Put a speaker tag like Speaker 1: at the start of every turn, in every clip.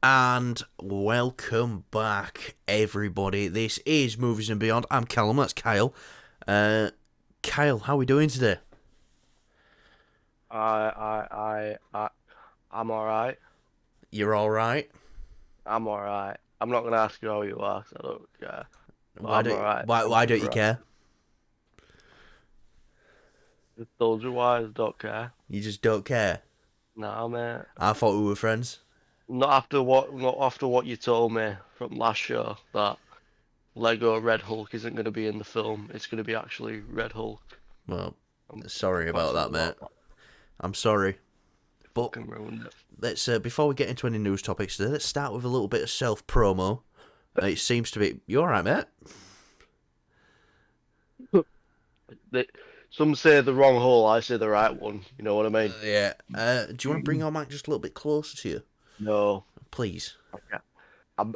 Speaker 1: And welcome back, everybody. This is Movies and Beyond. I'm Callum, that's Kyle. Kyle, how are we doing today?
Speaker 2: I'm alright.
Speaker 1: You're alright?
Speaker 2: I'm alright. I'm not gonna ask you how you are, 'cause I don't care. But
Speaker 1: Why
Speaker 2: I'm
Speaker 1: don't
Speaker 2: alright.
Speaker 1: why
Speaker 2: I'm
Speaker 1: why don't you
Speaker 2: super alright.
Speaker 1: care?
Speaker 2: Just told you why I don't care.
Speaker 1: You just don't care.
Speaker 2: Nah, mate.
Speaker 1: I thought we were friends.
Speaker 2: Not after what you told me from last show that Lego Red Hulk isn't gonna be in the film. It's gonna be actually Red Hulk.
Speaker 1: Well,
Speaker 2: I'm
Speaker 1: sorry
Speaker 2: quite
Speaker 1: about
Speaker 2: sad
Speaker 1: that, mate.
Speaker 2: about that.
Speaker 1: I'm sorry. But
Speaker 2: Fucking ruined it.
Speaker 1: let's before we get into any news topics today, let's start with a little bit of self promo. It seems to be you alright, mate?
Speaker 2: They, some say the wrong hole, I say the right one. You know what I mean?
Speaker 1: Yeah. Do you want to bring your mic just a little bit closer to you,
Speaker 2: No.
Speaker 1: please?
Speaker 2: Okay.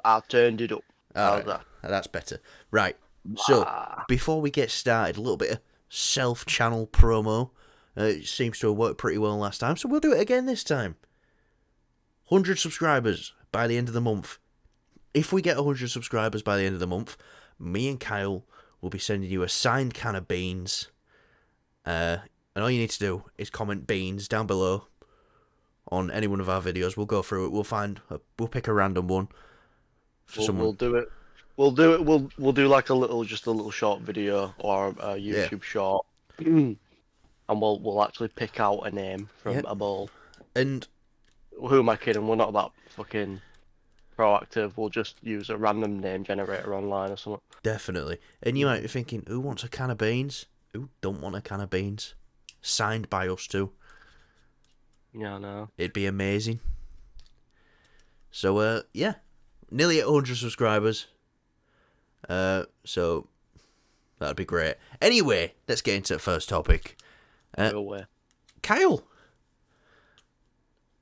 Speaker 2: I turned it up.
Speaker 1: All
Speaker 2: How's
Speaker 1: right,
Speaker 2: that?
Speaker 1: that's better. Right. So
Speaker 2: Ah.
Speaker 1: before we get started, a little bit of self-channel promo. It seems to have worked pretty well last time, so we'll do it again this time. 100 subscribers by the end of the month. If we get 100 subscribers by the end of the month, me and Kyle will be sending you a signed can of beans. And all you need to do is comment beans down below on any one of our videos. We'll go through it. We'll pick a random one for
Speaker 2: We'll
Speaker 1: someone.
Speaker 2: we'll do it. We'll do it. We'll do like just a little short video or a
Speaker 1: Yeah.
Speaker 2: YouTube short, and we'll actually pick out a name
Speaker 1: Yeah.
Speaker 2: from a bowl.
Speaker 1: And
Speaker 2: Who am I kidding? We're not that fucking proactive. We'll just use a random name generator online or something.
Speaker 1: definitely. And you might be thinking, who wants a can of beans? Who don't want a can of beans? Signed by us too.
Speaker 2: Yeah, no.
Speaker 1: It'd be amazing. So, yeah. Nearly at 100 subscribers. So, that'd be great. Anyway, let's get into the first topic.
Speaker 2: No way.
Speaker 1: Kyle,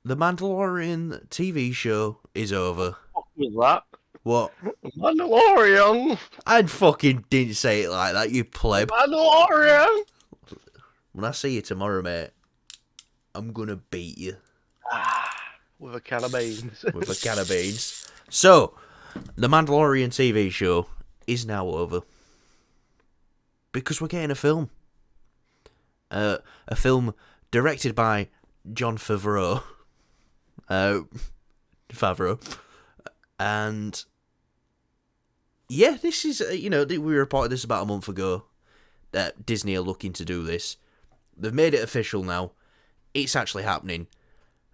Speaker 1: the Mandalorian TV show is over.
Speaker 2: What was that?
Speaker 1: What?
Speaker 2: Mandalorian.
Speaker 1: I fucking didn't say it like that, you pleb.
Speaker 2: Mandalorian.
Speaker 1: When I see you tomorrow, mate, I'm gonna beat you
Speaker 2: With a can of beans.
Speaker 1: with a can of beans. So, the Mandalorian TV show is now over. Because we're getting a film. A film directed by Jon Favreau. Favreau. And, yeah, this is, we reported this about a month ago, that Disney are looking to do this. They've made it official now. It's actually happening.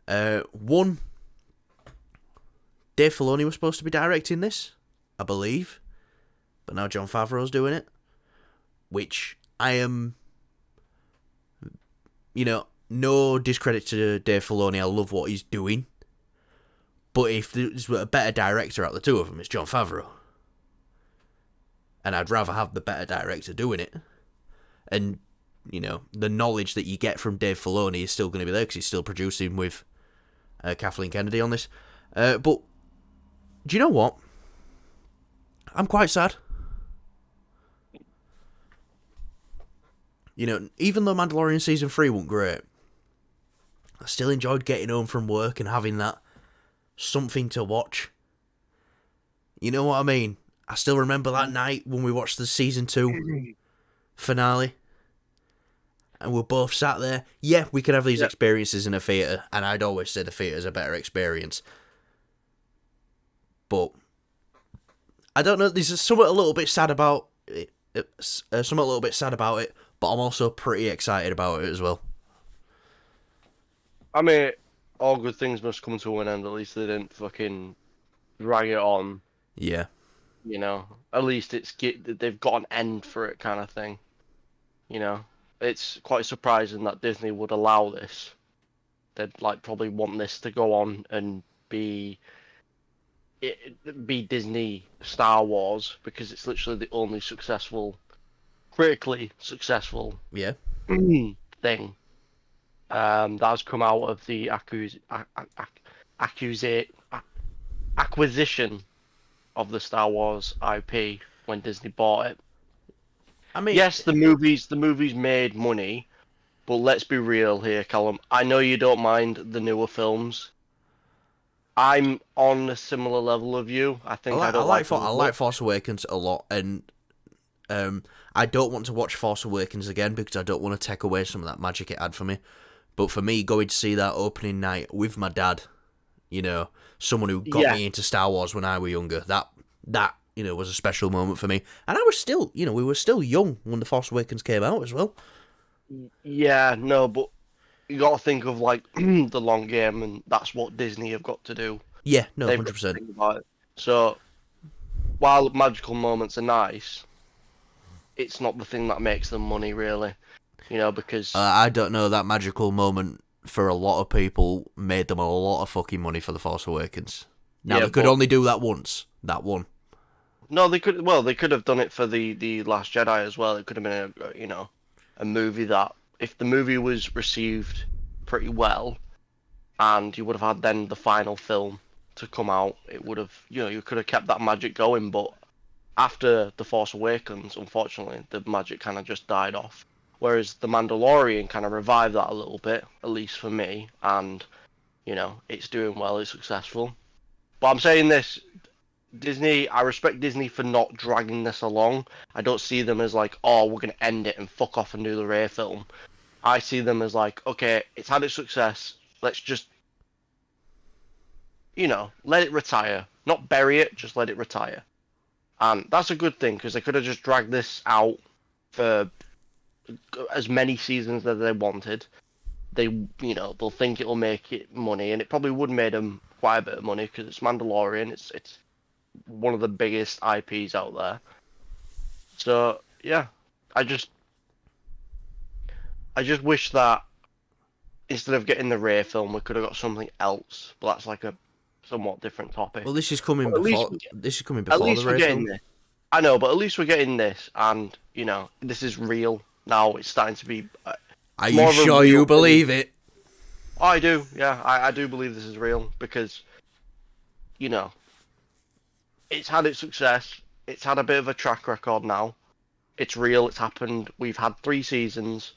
Speaker 1: One, Dave Filoni was supposed to be directing this, I believe. But now Jon Favreau's doing it. Which I am, no discredit to Dave Filoni. I love what he's doing. But if there's a better director out of the two of them, it's Jon Favreau. And I'd rather have the better director doing it. And, the knowledge that you get from Dave Filoni is still going to be there because he's still producing with Kathleen Kennedy on this. But, do you know what? I'm quite sad. Even though Mandalorian Season 3 wasn't great, I still enjoyed getting home from work and having that something to watch. You know what I mean? I still remember that night when we watched the Season 2 finale. And we're both sat there. Yeah, we could have these experiences in a theatre, and I'd always say the theatre's a better experience. But I don't know, there's something a little bit sad about it. Something a little bit sad about it, but I'm also pretty excited about it as well.
Speaker 2: I mean, all good things must come to an end. At least they didn't fucking drag it on.
Speaker 1: Yeah.
Speaker 2: At least they've got an end for it, kind of thing. It's quite surprising that Disney would allow this. They'd probably want this to go on and be Disney Star Wars because it's literally the only critically successful
Speaker 1: Yeah.
Speaker 2: thing that has come out of the acquisition of the Star Wars IP when Disney bought it.
Speaker 1: I mean,
Speaker 2: Yes, the movies made money, but let's be real here, Callum. I know you don't mind the newer films. I'm on a similar level of you. I think I don't like them as
Speaker 1: I like
Speaker 2: much.
Speaker 1: Force Awakens a lot, and I don't want to watch Force Awakens again because I don't want to take away some of that magic it had for me. But for me, going to see that opening night with my dad, you know, someone who got
Speaker 2: Yeah,
Speaker 1: me into Star Wars when I was younger, that was a special moment for me. And I was still, we were still young when the Force Awakens came out as well.
Speaker 2: yeah, no, but you got to think of like the long game, and that's what Disney have got to do.
Speaker 1: Yeah, no,
Speaker 2: They've got to
Speaker 1: 100%.
Speaker 2: think about it. So while magical moments are nice, it's not the thing that makes them money, really. Because
Speaker 1: I don't know, that magical moment for a lot of people made them a lot of fucking money for the Force Awakens. Now
Speaker 2: yeah,
Speaker 1: they could
Speaker 2: but
Speaker 1: only do that once, that one.
Speaker 2: no, they could. Well, they could have done it for the Last Jedi as well. It could have been a movie that if the movie was received pretty well, and you would have had then the final film to come out, it would have you could have kept that magic going. But after the Force Awakens, unfortunately, the magic kind of just died off. Whereas the Mandalorian kind of revived that a little bit, at least for me, and it's doing well, it's successful. But I'm saying this, Disney, I respect Disney for not dragging this along. I don't see them as like, oh, we're going to end it and fuck off and do the Rey film. I see them as like, okay, it's had its success. Let's just, let it retire. Not bury it, just let it retire. And that's a good thing because they could have just dragged this out for as many seasons as they wanted. They'll think it'll make it money, and it probably would have made them quite a bit of money because it's Mandalorian. It's one of the biggest IPs out there. So yeah, I just I just wish that instead of getting the Rey film, we could have got something else. But that's like a somewhat different topic.
Speaker 1: Well, this is coming
Speaker 2: But at least
Speaker 1: before. This is coming
Speaker 2: at
Speaker 1: before the
Speaker 2: least we're
Speaker 1: Rey
Speaker 2: getting
Speaker 1: film.
Speaker 2: this. I know, but at least we're getting this, and this is real now. It's starting to be
Speaker 1: Are you
Speaker 2: more of a
Speaker 1: sure
Speaker 2: real
Speaker 1: you
Speaker 2: thing.
Speaker 1: believe it?
Speaker 2: Oh, I do, yeah, I do believe this is real because you know it's had its success. It's had a bit of a track record now. It's real. It's happened. We've had 3 seasons.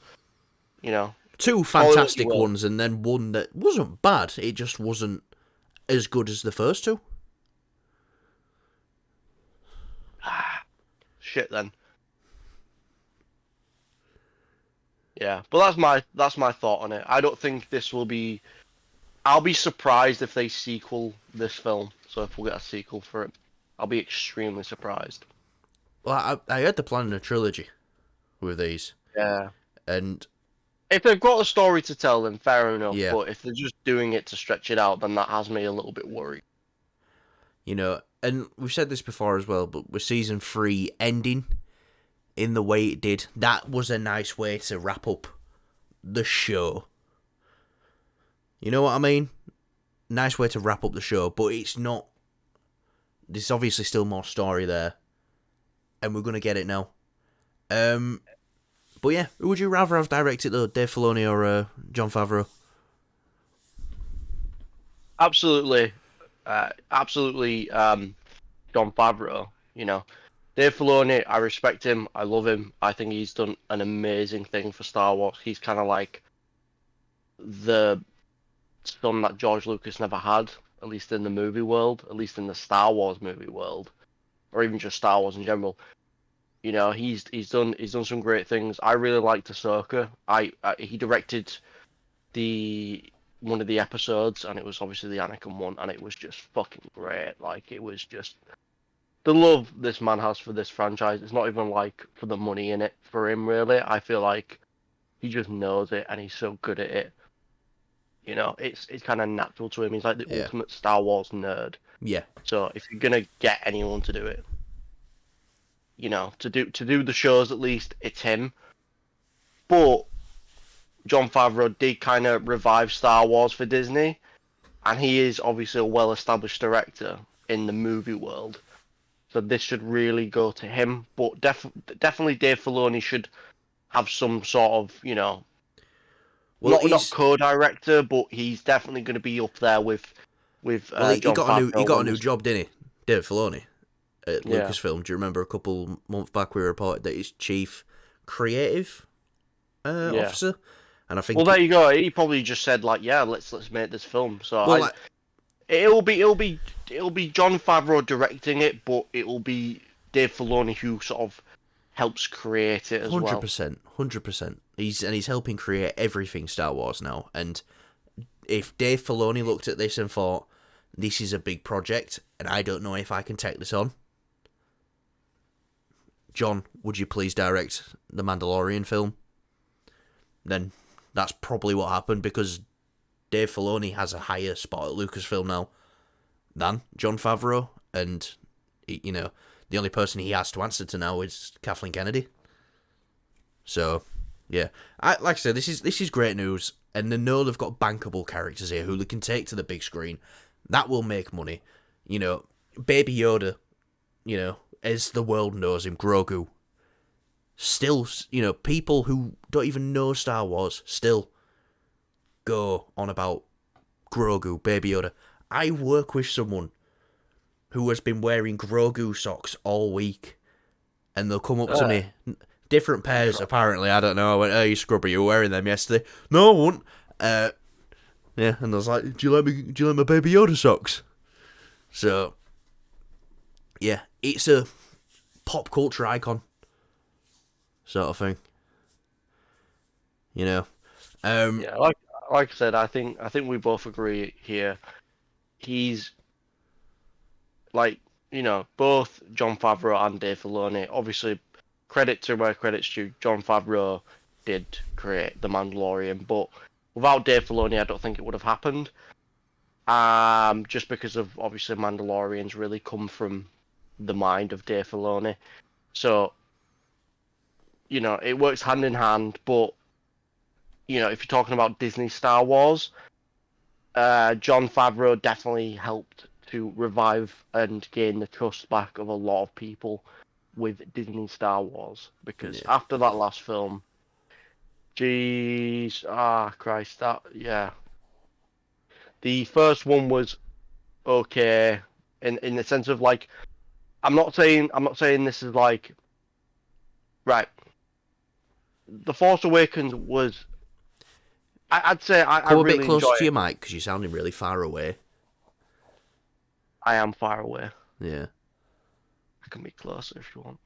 Speaker 2: You know,
Speaker 1: Two
Speaker 2: call it what you
Speaker 1: fantastic
Speaker 2: will.
Speaker 1: ones, and then one that wasn't bad. It just wasn't as good as the first two.
Speaker 2: Shit, then. Yeah, but that's my thought on it. I don't think this will be. I'll be surprised if they sequel this film. So if we get a sequel for it, I'll be extremely surprised.
Speaker 1: Well, I heard they're planning a trilogy with these,
Speaker 2: Yeah.
Speaker 1: and
Speaker 2: If they've got a story to tell, then fair enough.
Speaker 1: yeah,
Speaker 2: But if they're just doing it to stretch it out, then that has me a little bit worried.
Speaker 1: and we've said this before as well, but with season 3 ending in the way it did, that was a nice way to wrap up the show. You know what I mean? Nice way to wrap up the show, but it's not. There's obviously still more story there, and we're gonna get it now. But yeah, who would you rather have directed though, Dave Filoni or Jon Favreau?
Speaker 2: Absolutely, absolutely. Jon Favreau. Dave Filoni. I respect him. I love him. I think he's done an amazing thing for Star Wars. He's kind of like the son that George Lucas never had, at least in the movie world, at least in the Star Wars movie world, or even just Star Wars in general. He's done some great things. I really liked Ahsoka. He directed the one of the episodes, and it was obviously the Anakin one, and it was just fucking great. Like it was just the love this man has for this franchise. It's not even like for the money in it for him really. I feel like he just knows it, and he's so good at it. It's kind of natural to him. He's like the
Speaker 1: Yeah,
Speaker 2: ultimate Star Wars nerd.
Speaker 1: yeah,
Speaker 2: So if you're gonna get anyone to do it, to do the shows at least, it's him. But Jon Favreau did kind of revive Star Wars for Disney, and he is obviously a well-established director in the movie world. So this should really go to him. But definitely Dave Filoni should have some sort of,
Speaker 1: Well,
Speaker 2: not co-director, but he's definitely going to be up there with
Speaker 1: he
Speaker 2: Jon
Speaker 1: got he
Speaker 2: Favreau
Speaker 1: got a
Speaker 2: when
Speaker 1: new
Speaker 2: this.
Speaker 1: job, didn't he? Dave Filoni at
Speaker 2: Yeah.
Speaker 1: Lucasfilm. Do you remember a couple months back we reported that he's chief creative
Speaker 2: Yeah.
Speaker 1: officer, and I think
Speaker 2: Well, there you go. He probably just said like, yeah, let's make this film. So
Speaker 1: well,
Speaker 2: It'll be Jon Favreau directing it, but it'll be Dave Filoni who sort of helps create it as well.
Speaker 1: 100%, 100%. He's helping create everything Star Wars now. And if Dave Filoni looked at this and thought, this is a big project, and I don't know if I can take this on, John, would you please direct the Mandalorian film? Then that's probably what happened, because Dave Filoni has a higher spot at Lucasfilm now than Jon Favreau, and the only person he has to answer to now is Kathleen Kennedy. So, yeah, like I said, this is great news, and they know they've got bankable characters here who they can take to the big screen. That will make money. Baby Yoda, as the world knows him, Grogu. Still, people who don't even know Star Wars still go on about Grogu, Baby Yoda. I work with someone who has been wearing Grogu socks all week, and they'll come up to me, different pairs apparently, I don't know. I went, "Hey, Scrubber, you were wearing them yesterday?" "No, I won't." Yeah, and I was like, Do you like my Baby Yoda socks?" So, yeah, it's a pop culture icon, sort of thing.
Speaker 2: Yeah, like I said, I think we both agree here. He's like, both Jon Favreau and Dave Filoni. Obviously, credit to where credit's due. Jon Favreau did create The Mandalorian, but without Dave Filoni, I don't think it would have happened. Just because of, obviously, Mandalorians really come from the mind of Dave Filoni. So, it works hand in hand, but, if you're talking about Disney Star Wars, Jon Favreau definitely helped to revive and gain the trust back of a lot of people with Disney Star Wars, because after that last film, Christ, the first one was okay in the sense of, like, I'm not saying this is like, right. The Force Awakens was, I'd say I
Speaker 1: Come a
Speaker 2: really
Speaker 1: bit closer
Speaker 2: enjoy
Speaker 1: to
Speaker 2: it.
Speaker 1: your mic, because you're sounding really far away.
Speaker 2: I am far away.
Speaker 1: Yeah.
Speaker 2: I can be closer if you want.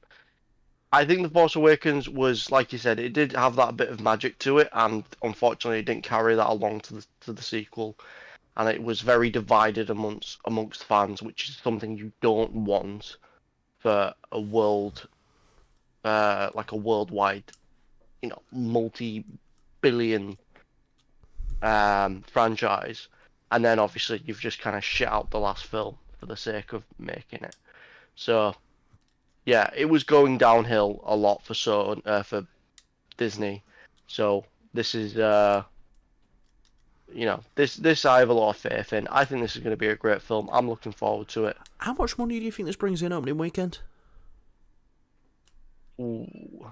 Speaker 2: I think The Force Awakens was, like you said, it did have that bit of magic to it, and unfortunately, it didn't carry that along to the sequel, and it was very divided amongst fans, which is something you don't want for a world, like a worldwide, multi-billion franchise, and then obviously you've just kind of shit out the last film for the sake of making it. So, yeah, it was going downhill a lot for Disney. So this is this I have a lot of faith in. I think this is going to be a great film. I'm looking forward to it.
Speaker 1: How much money do you think this brings in opening weekend?
Speaker 2: Ooh.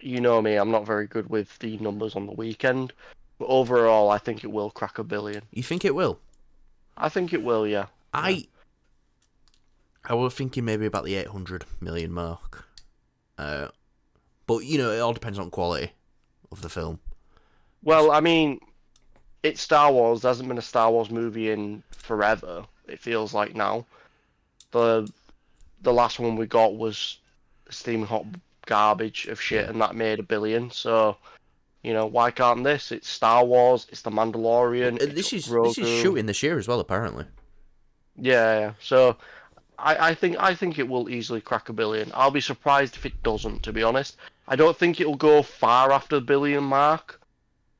Speaker 2: You know me, I'm not very good with the numbers on the weekend, but overall, I think it will crack $1 billion.
Speaker 1: You think it will?
Speaker 2: I think it will, yeah.
Speaker 1: I was thinking maybe about the 800 million mark. But, it all depends on quality of the film.
Speaker 2: Well, I mean, it's Star Wars. There hasn't been a Star Wars movie in forever, it feels like now. The last one we got was steaming hot garbage of shit,
Speaker 1: Yeah.
Speaker 2: and that made $1 billion. So, why can't this? It's Star Wars. It's The Mandalorian.
Speaker 1: This
Speaker 2: It's
Speaker 1: is
Speaker 2: Grogu.
Speaker 1: shooting this year as well, apparently.
Speaker 2: Yeah. So, I think it will easily crack $1 billion. I'll be surprised if it doesn't, to be honest. I don't think it'll go far after the $1 billion mark.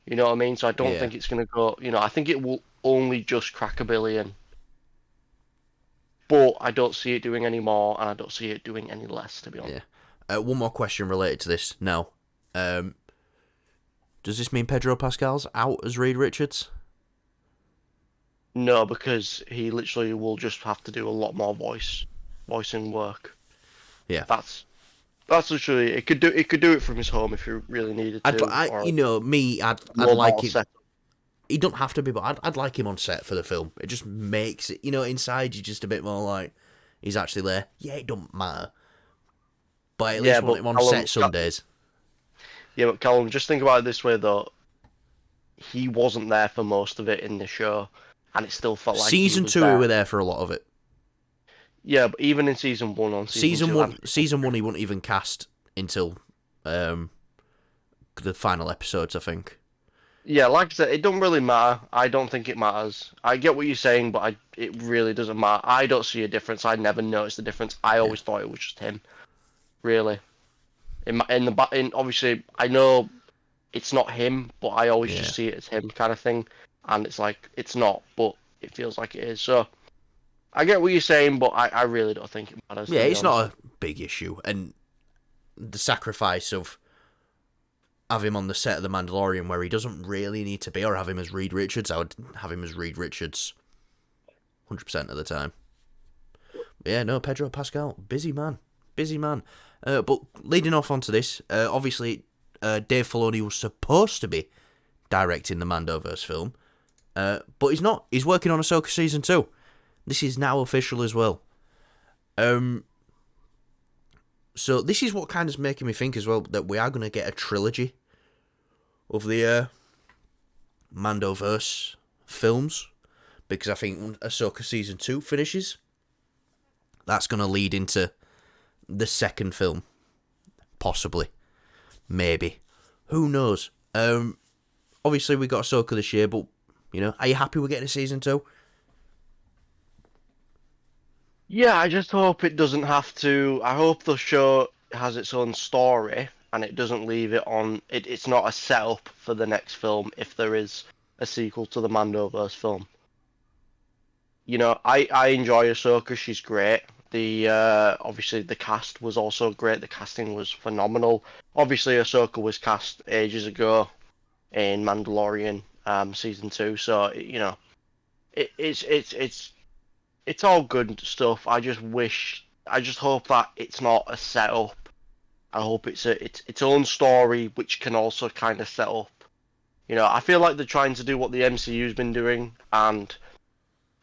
Speaker 2: You know what I mean? So I don't
Speaker 1: Yeah.
Speaker 2: think it's gonna go. I think it will only just crack $1 billion. But I don't see it doing any more, and I don't see it doing any less, to be honest.
Speaker 1: Yeah. One more question related to this now. Does this mean Pedro Pascal's out as Reed Richards?
Speaker 2: No, because he literally will just have to do a lot more voicing work.
Speaker 1: Yeah.
Speaker 2: That's literally it. Could do it from his home if he really needed to.
Speaker 1: I'd like him.
Speaker 2: Set.
Speaker 1: He don't have to be, but I'd like him on set for the film. It just makes it, inside you're just a bit more like he's actually there. Yeah, it don't matter, but at least want him on set some days.
Speaker 2: Yeah, but Callum, just think about it this way though. He wasn't there for most of it in the show. and it still felt like he
Speaker 1: Season
Speaker 2: was
Speaker 1: 2, we
Speaker 2: there.
Speaker 1: were there for a lot of it.
Speaker 2: Yeah, but even in season 1 on season 2,
Speaker 1: Season 1, he wouldn't even cast until the final episodes, I think.
Speaker 2: yeah, like I said, it don't really matter. I don't think it matters. I get what you're saying, but it really doesn't matter. I don't see a difference. I never noticed the difference. I always thought it was just him. Really, in obviously, I know it's not him, but I always
Speaker 1: Yeah.
Speaker 2: just see it as him kind of thing, and it's like it's not, but it feels like it is. So I get what you're saying, but I really don't think it matters.
Speaker 1: Yeah,
Speaker 2: To be
Speaker 1: it's
Speaker 2: honest.
Speaker 1: not a big issue, and the sacrifice of have him on the set of The Mandalorian where he doesn't really need to be, or have him as Reed Richards. I would have him as Reed Richards 100% of the time. But yeah, no, Pedro Pascal, busy man. But leading off onto this, obviously, Dave Filoni was supposed to be directing the Mandoverse film, but he's not. He's working on Ahsoka Season 2. This is now official as well. So this is what kind of making me think as well that we are going to get a trilogy of the Mandoverse films, because I think when Ahsoka Season 2 finishes, that's going to lead into the second film. Possibly. Maybe. Who knows? Obviously we got Ahsoka this year, but, you know, are you happy we're getting a Season 2?
Speaker 2: Yeah, I just hope it doesn't have to. I hope the show has its own story and it doesn't leave it on. It's not a setup for the next film if there is a sequel to the Mandoverse film. You know, I enjoy Ahsoka. She's great. The obviously the cast was also great. The casting was phenomenal. Obviously, Ahsoka was cast ages ago in Mandalorian season 2. So you know, it's all good stuff. I just hope that it's not a setup. I hope it's its own story, which can also kind of set up. You know, I feel like they're trying to do what the MCU's been doing, and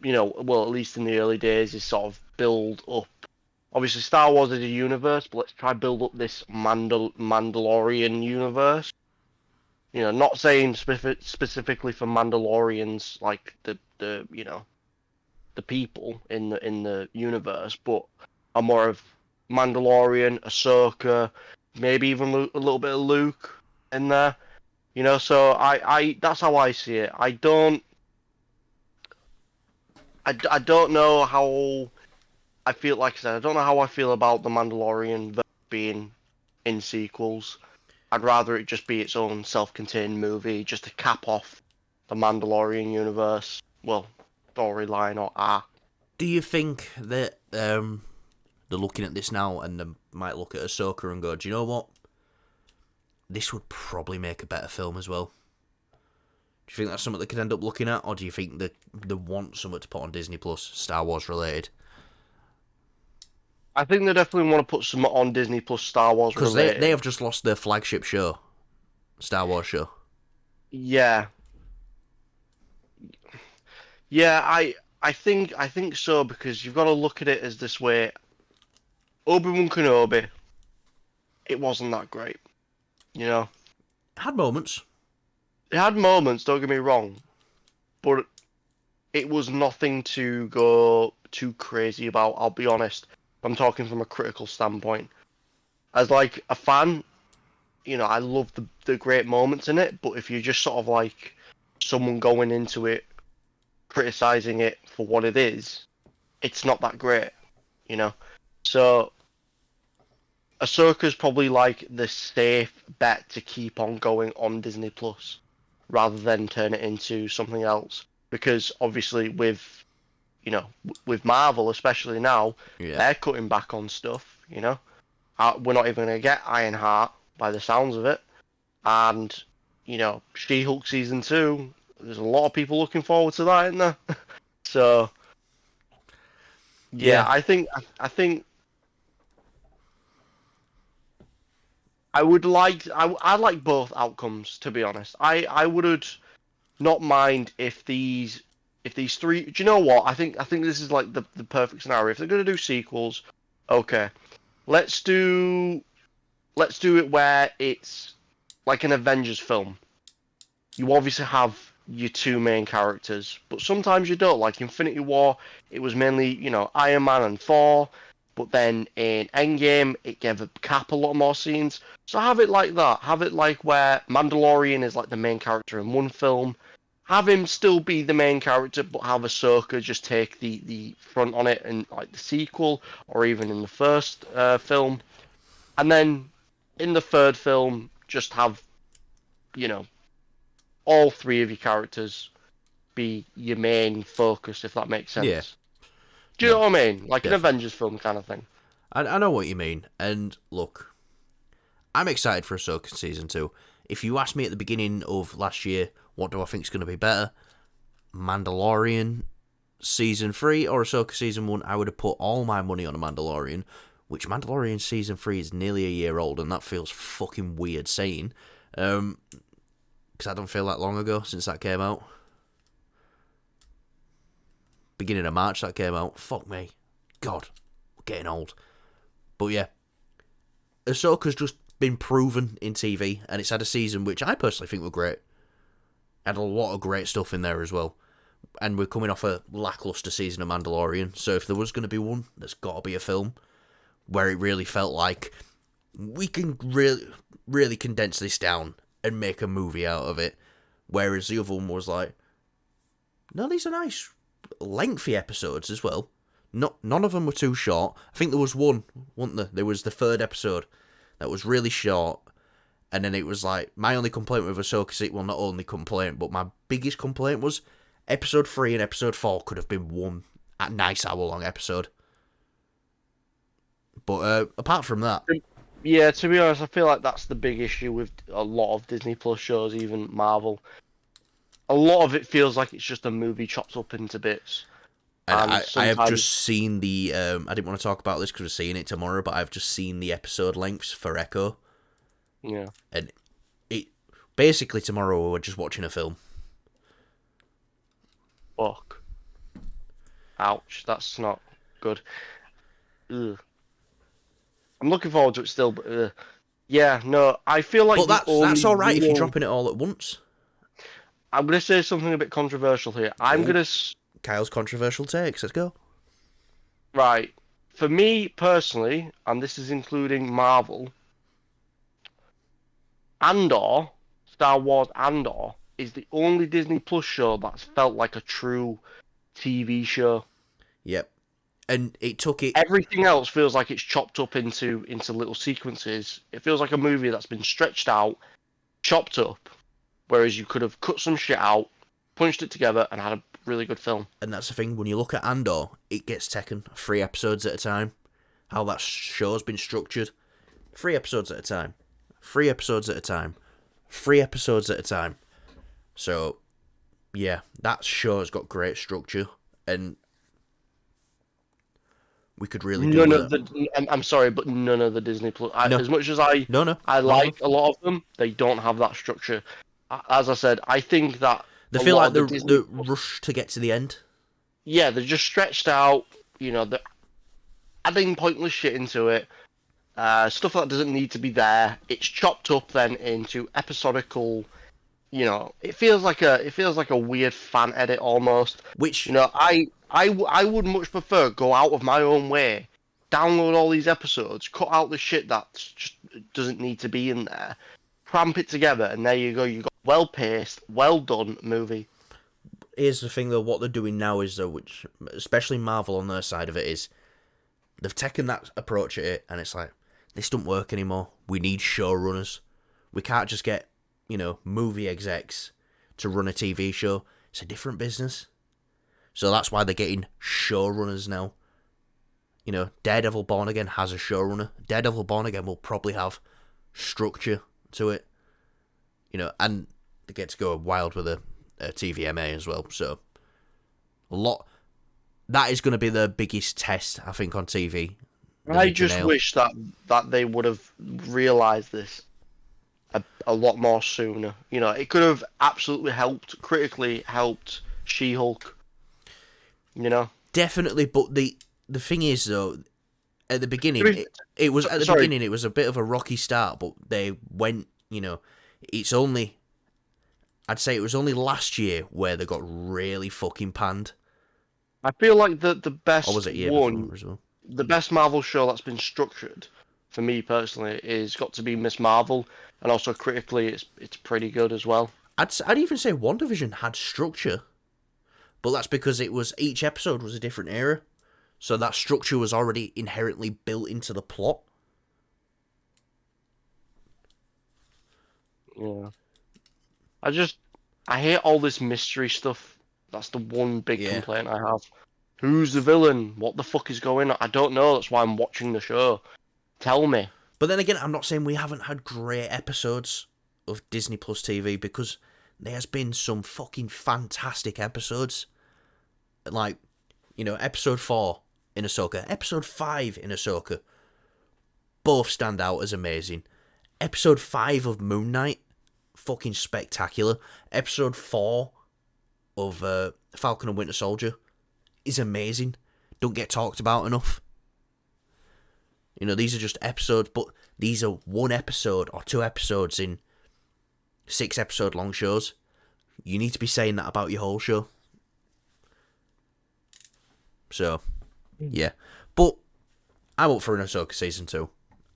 Speaker 2: you know, well, at least in the early days, is sort of build up. Obviously, Star Wars is a universe, but let's try build up this Mandalorian universe. You know, not saying specifically for Mandalorians, like the you know the people in the universe, but a more of Mandalorian, Ahsoka, maybe even a little bit of Luke in there. You know, so I that's how I see it. I don't know how I feel. Like I said, I don't know how I feel about the Mandalorian being in sequels. I'd rather it just be its own self-contained movie, just to cap off the Mandalorian universe. Well, storyline or arc.
Speaker 1: Do you think that they're looking at this now and they might look at Ahsoka and go, do you know what? This would probably make a better film as well. Do you think that's something they could end up looking at, or do you think they want something to put on Disney Plus, Star Wars related?
Speaker 2: I think they definitely want to put some on Disney Plus Star Wars
Speaker 1: Because they
Speaker 2: related.
Speaker 1: have just lost their flagship show, Star Wars show.
Speaker 2: Yeah, yeah. I think so because you've got to look at it as this way. Obi-Wan Kenobi, it wasn't that great. You know,
Speaker 1: Had moments.
Speaker 2: it had moments. Don't get me wrong, but it was nothing to go too crazy about. I'll be honest. I'm talking from a critical standpoint. As like a fan, you know, I love the great moments in it. But if you're just sort of like someone going into it criticizing it for what it is, it's not that great, you know. So Ahsoka's probably like the safe bet to keep on going on Disney Plus rather than turn it into something else. Because obviously with you know with Marvel especially now,
Speaker 1: Yeah.
Speaker 2: they're cutting back on stuff. You know, we're not even gonna get Ironheart by the sounds of it, and you know She-Hulk season 2. There's a lot of people looking forward to that, isn't there? So yeah,
Speaker 1: Yeah.
Speaker 2: I think I like both outcomes to be honest. I would not mind if these three. Do you know what? I think this is like the perfect scenario. If they're gonna do sequels, okay, let's do let's do it where it's like an Avengers film. You obviously have your two main characters, but sometimes you don't. Like Infinity War, it was mainly, Iron Man and Thor, but then in Endgame, it gave a Cap a lot more scenes. So have it like that. Have it like where Mandalorian is like the main character in one film. Have him still be the main character, but have Ahsoka just take the front on it in like the sequel or even in the first film. And then in the third film, just have, you know, all three of your characters be your main focus, if that makes
Speaker 1: Yeah.
Speaker 2: sense. Do you know
Speaker 1: No.
Speaker 2: what I mean? Like an
Speaker 1: Definitely.
Speaker 2: Avengers film kind of thing.
Speaker 1: I know what you mean. And look, I'm excited for Ahsoka Season 2. If you asked me at the beginning of last year, what do I think is going to be better? Mandalorian Season 3 or Ahsoka Season 1, I would have put all my money on a Mandalorian, which Mandalorian Season 3 is nearly a year old, and that feels fucking weird saying. Because I don't feel that long ago since that came out. Beginning of March that came out. Fuck me. God, we're getting old. But yeah, Ahsoka's just been proven in TV, and it's had a season which I personally think were great. Had a lot of great stuff in there as well. And we're coming off a lackluster season of Mandalorian, so if there was going to be one, there's got to be a film where it really felt like we can really condense this down and make a movie out of it. Whereas the other one was like, no, these are nice, lengthy episodes as well. None of them were too short. I think there was one, wasn't there? There was the third episode that was really short. And then it was like, my only complaint with Ahsoka, well, not only complaint, but my biggest complaint was episode 3 and episode 4 could have been one nice hour-long episode. But apart from that...
Speaker 2: Yeah, to be honest, I feel like that's the big issue with a lot of Disney Plus shows, even Marvel. A lot of it feels like it's just a movie chopped up into bits.
Speaker 1: And I have just seen the... I didn't want to talk about this because we're seeing it tomorrow, but I've just seen the episode lengths for Echo.
Speaker 2: Yeah.
Speaker 1: And it basically tomorrow we're just watching a film.
Speaker 2: Fuck. Ouch, that's not good. Ugh. I'm looking forward to it still, but yeah, no, I feel like.
Speaker 1: But that's all right if you're dropping it all at once.
Speaker 2: I'm gonna say something a bit controversial here.
Speaker 1: Kyle's controversial takes. Let's go.
Speaker 2: Right, for me personally, and this is including Marvel, Andor, Star Wars Andor, is the only Disney Plus show that's felt like a true TV show.
Speaker 1: Yep. And it took it...
Speaker 2: Everything else feels like it's chopped up into little sequences. It feels like a movie that's been stretched out, chopped up, whereas you could have cut some shit out, punched it together, and had a really good film.
Speaker 1: And that's the thing, when you look at Andor, it gets taken 3 episodes at a time. How that show's been structured. 3 episodes at a time. 3 episodes at a time. 3 episodes at a time. So, yeah, that show's got great structure, and we could really do
Speaker 2: I'm sorry, but none of the Disney Plus.
Speaker 1: No.
Speaker 2: As much as I like a lot of them, they don't have that structure. As I said, I think that
Speaker 1: they feel like they're rushed to get to the end.
Speaker 2: Yeah, they're just stretched out. They're adding pointless shit into it. Stuff that doesn't need to be there. It's chopped up then into episodical. It feels like a weird fan edit almost.
Speaker 1: Which
Speaker 2: I would much prefer go out of my own way, download all these episodes, cut out the shit that just doesn't need to be in there, cramp it together, and there you go. You got well paced, well done movie.
Speaker 1: Here's the thing though, what they're doing now is though, which especially Marvel on their side of it is, they've taken that approach at it, and it's like, this don't work anymore. We need showrunners. We can't just get, movie execs to run a TV show. It's a different business. So that's why they're getting showrunners now. Daredevil Born Again has a showrunner. Daredevil Born Again will probably have structure to it. And they get to go wild with a TVMA as well. So, that is going to be the biggest test, I think, on TV.
Speaker 2: I just wish that they would have realised this a lot more sooner. It could have absolutely critically helped She-Hulk.
Speaker 1: Definitely, but the thing is though, at the beginning, it was a bit of a rocky start, but they went. It's only I'd say it was only last year where they got really fucking panned.
Speaker 2: I feel like the
Speaker 1: Or was
Speaker 2: best
Speaker 1: it year
Speaker 2: one,
Speaker 1: before as well?
Speaker 2: the best Marvel show that's been structured for me personally is got to be Miss Marvel, and also critically, it's pretty good as well.
Speaker 1: I'd even say WandaVision had structure, but that's because it was each episode was a different era, so that structure was already inherently built into the plot.
Speaker 2: Yeah. I hate all this mystery stuff. That's the one big
Speaker 1: Yeah.
Speaker 2: complaint I have. Who's the villain? What the fuck is going on? I don't know. That's why I'm watching the show. Tell me.
Speaker 1: But then again, I'm not saying we haven't had great episodes of Disney Plus TV, because there has been some fucking fantastic episodes. Like, episode 4 in Ahsoka, episode 5 in Ahsoka. Both stand out as amazing. Episode 5 of Moon Knight, fucking spectacular. Episode 4 of Falcon and Winter Soldier is amazing. Don't get talked about enough. These are just episodes, but these are 1 episode or 2 episodes in 6 episode long shows. You need to be saying that about your whole show. So, yeah. But I'm up for an Ahsoka season 2.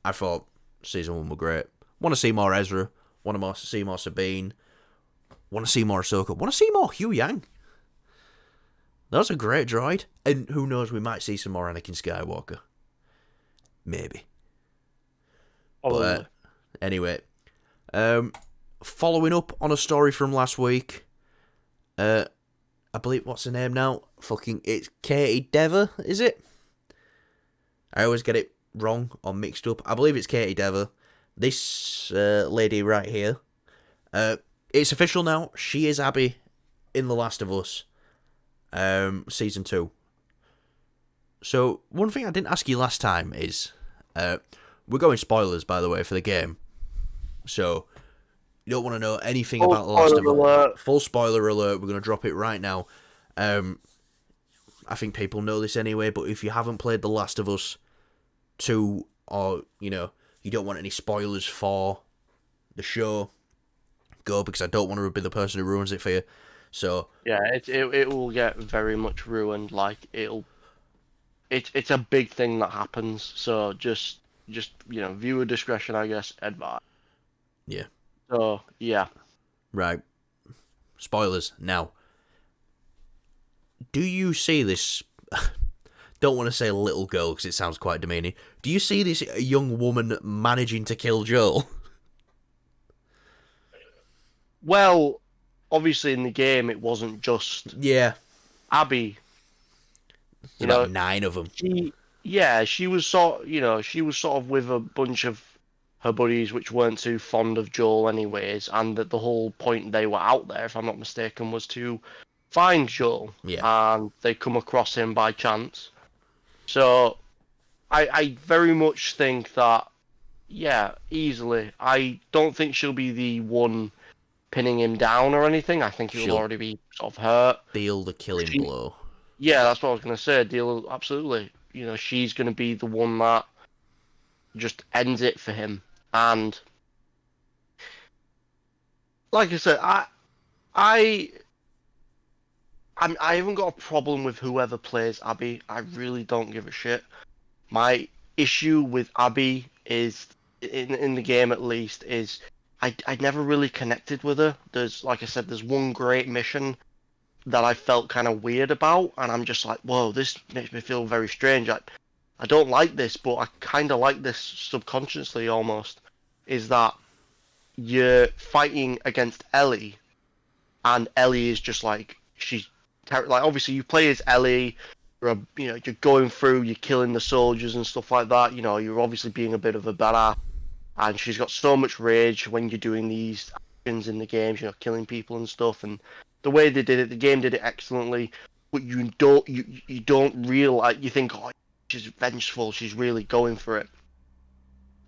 Speaker 1: I thought season 1 were great. Want to see more Ezra. Want to see more Sabine. Want to see more Ahsoka. Want to see more Hugh Yang. That was a great droid. And who knows, we might see some more Anakin Skywalker. Maybe. But anyway, following up on a story from last week, I believe, what's her name now? It's Katie Dever, is it? I always get it wrong or mixed up. I believe it's Katie Dever. This lady right here. It's official now. She is Abby in The Last of Us, season 2. So, one thing I didn't ask you last time is, we're going spoilers, by the way, for the game. So, you don't want to know anything about The Last of Us. Full spoiler alert. We're going to drop it right now. I think people know this anyway, but if you haven't played The Last of Us 2, or, you don't want any spoilers for the show, go, because I don't want to be the person who ruins it for you. So,
Speaker 2: yeah, it will get very much ruined. Like, it's a big thing that happens. So just viewer discretion, I guess, advised.
Speaker 1: Yeah.
Speaker 2: So yeah.
Speaker 1: Right. Spoilers now. Do you see this? Don't want to say little girl because it sounds quite demeaning. Do you see this young woman managing to kill Joel?
Speaker 2: Well, obviously in the game it wasn't just Abby.
Speaker 1: There's about 9 of them.
Speaker 2: She was sort of with a bunch of her buddies which weren't too fond of Joel anyways, and that the whole point they were out there, if I'm not mistaken, was to find Joel.
Speaker 1: Yeah.
Speaker 2: And they come across him by chance. So I very much think that, yeah, easily. I don't think she'll be the one pinning him down or anything. I think he'll already be sort of hurt.
Speaker 1: Deal the killing blow.
Speaker 2: Yeah, that's what I was going to say. Absolutely. She's going to be the one that just ends it for him. And like I said, I haven't got a problem with whoever plays Abby. I really don't give a shit. My issue with Abby is, in the game at least, is I never really connected with her. Like I said, there's one great mission that I felt kind of weird about, and I'm just like, whoa, this makes me feel very strange. I don't like this, but I kind of like this subconsciously almost. Is that you're fighting against Ellie, and Ellie is just like, like, obviously you play as Ellie, you're going through, you're killing the soldiers and stuff like that. You're obviously being a bit of a badass, and she's got so much rage when you're doing these actions in the games, killing people and stuff. And the way they did it, the game did it excellently. But you don't realize, you think, oh, she's vengeful, she's really going for it.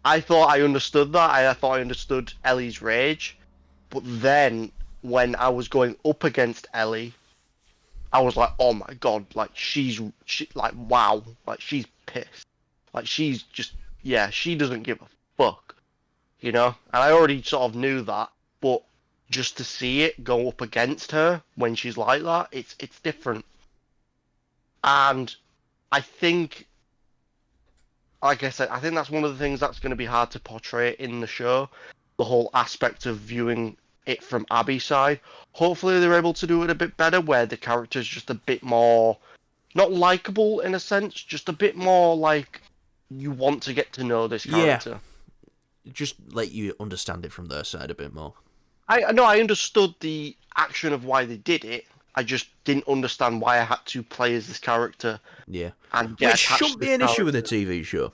Speaker 2: I thought I understood that. I thought I understood Ellie's rage, but then when I was going up against Ellie, I was like, oh my god, like she like, wow, like she's pissed, like she's just, yeah, she doesn't give a fuck, And I already sort of knew that, but just to see it go up against her when she's like that, it's different. And I think, like I said, I think that's one of the things that's going to be hard to portray in the show. The whole aspect of viewing it from Abby's side. Hopefully, they're able to do it a bit better, where the character's just a bit more, not likable in a sense, just a bit more like you want to get to know this
Speaker 1: Yeah,
Speaker 2: character.
Speaker 1: just let you understand it from their side a bit more.
Speaker 2: I know I understood the action of why they did it. I just didn't understand why I had to play as this character
Speaker 1: Yeah.
Speaker 2: and get
Speaker 1: Which
Speaker 2: attached to
Speaker 1: shouldn't
Speaker 2: this
Speaker 1: be an issue with a
Speaker 2: character.
Speaker 1: TV show.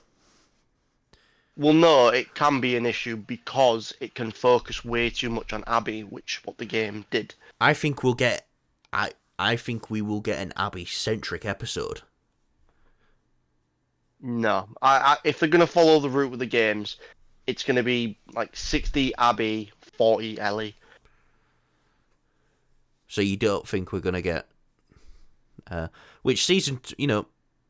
Speaker 2: Well, no, it can be an issue because it can focus way too much on Abby, which what the game did.
Speaker 1: I think we'll get. I think we will get an Abby centric episode.
Speaker 2: No, if they're gonna follow the route with the games, it's gonna be like 60 Abby, 40 Ellie.
Speaker 1: So you don't think we're gonna get, which season?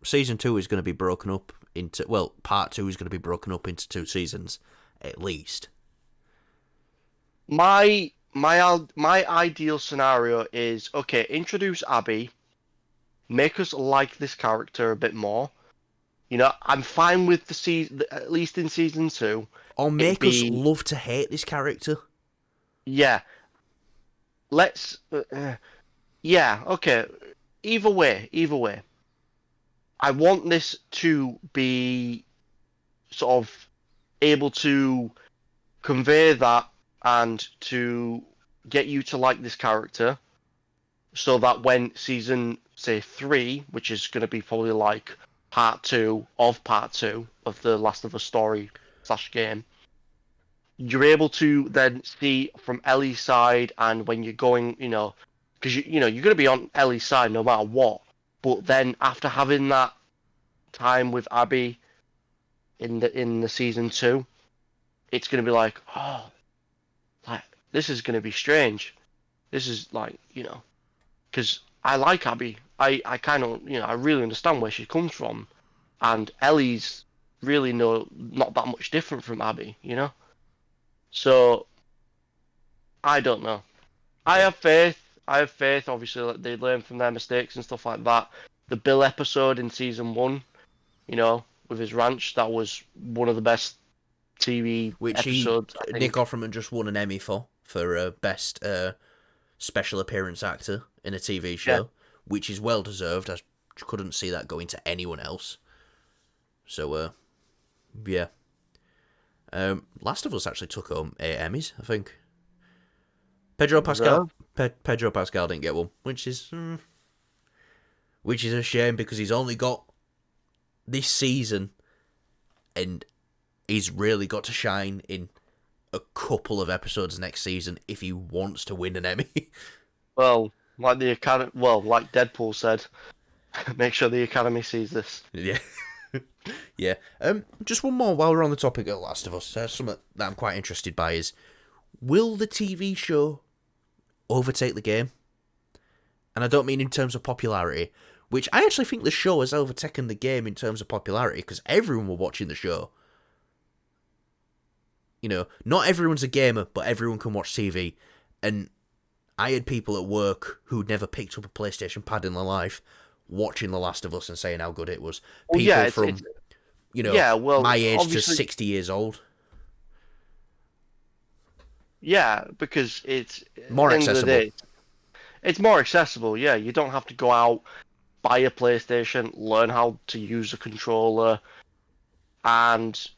Speaker 1: Season 2 is going to be broken up into. Well, part 2 is going to be broken up into 2 seasons, at least.
Speaker 2: My ideal scenario is okay. Introduce Abby, make us like this character a bit more. I'm fine with the season, at least in season 2.
Speaker 1: Or
Speaker 2: It
Speaker 1: make us
Speaker 2: be
Speaker 1: love to hate this character.
Speaker 2: yeah. Let's yeah. Okay. Either way. I want this to be sort of able to convey that and to get you to like this character, so that when season say 3, which is going to be probably like part 2 of the Last of Us story / game, you're able to then see from Ellie's side, and when you're going, because you're going to be on Ellie's side no matter what. But then after having that time with Abby in the season 2, it's going to be like, oh, like this is going to be strange. This is like, because I like Abby. I kind of, I really understand where she comes from, and Ellie's really not that much different from Abby. So I don't know. I
Speaker 1: Yeah.
Speaker 2: have faith. I have faith. Obviously, that they learn from their mistakes and stuff like that. The Bill episode in season 1, with his ranch, that was one of the best TV
Speaker 1: Which
Speaker 2: episodes, I
Speaker 1: Nick
Speaker 2: think.
Speaker 1: Offerman just won an Emmy for best special appearance actor in a TV
Speaker 2: Yeah.
Speaker 1: show, which is well deserved. I couldn't see that going to anyone else. So, yeah. Last of Us actually took home 8 Emmys, I think. Pedro Pascal. Pedro Pascal didn't get one, which is a shame because he's only got this season, and he's really got to shine in a couple of episodes next season if he wants to win an Emmy.
Speaker 2: Well, like the Academy, like Deadpool said, make sure the Academy sees this.
Speaker 1: Yeah. Yeah. Just one more while we're on the topic of Last of Us. Something that I'm quite interested by is, will the TV show overtake the game? And I don't mean in terms of popularity, which I actually think the show has overtaken the game in terms of popularity because everyone were watching the show. Not everyone's a gamer, but everyone can watch TV. And I had people at work who'd never picked up a PlayStation pad in their life watching The Last of Us and saying how good it was.
Speaker 2: Well,
Speaker 1: People
Speaker 2: yeah,
Speaker 1: from,
Speaker 2: yeah, well,
Speaker 1: my age to
Speaker 2: obviously,
Speaker 1: 60 years old.
Speaker 2: yeah, because it's at
Speaker 1: More
Speaker 2: the end of the
Speaker 1: accessible.
Speaker 2: day, it's more accessible. Yeah, you don't have to go out, buy a PlayStation, learn how to use a controller, and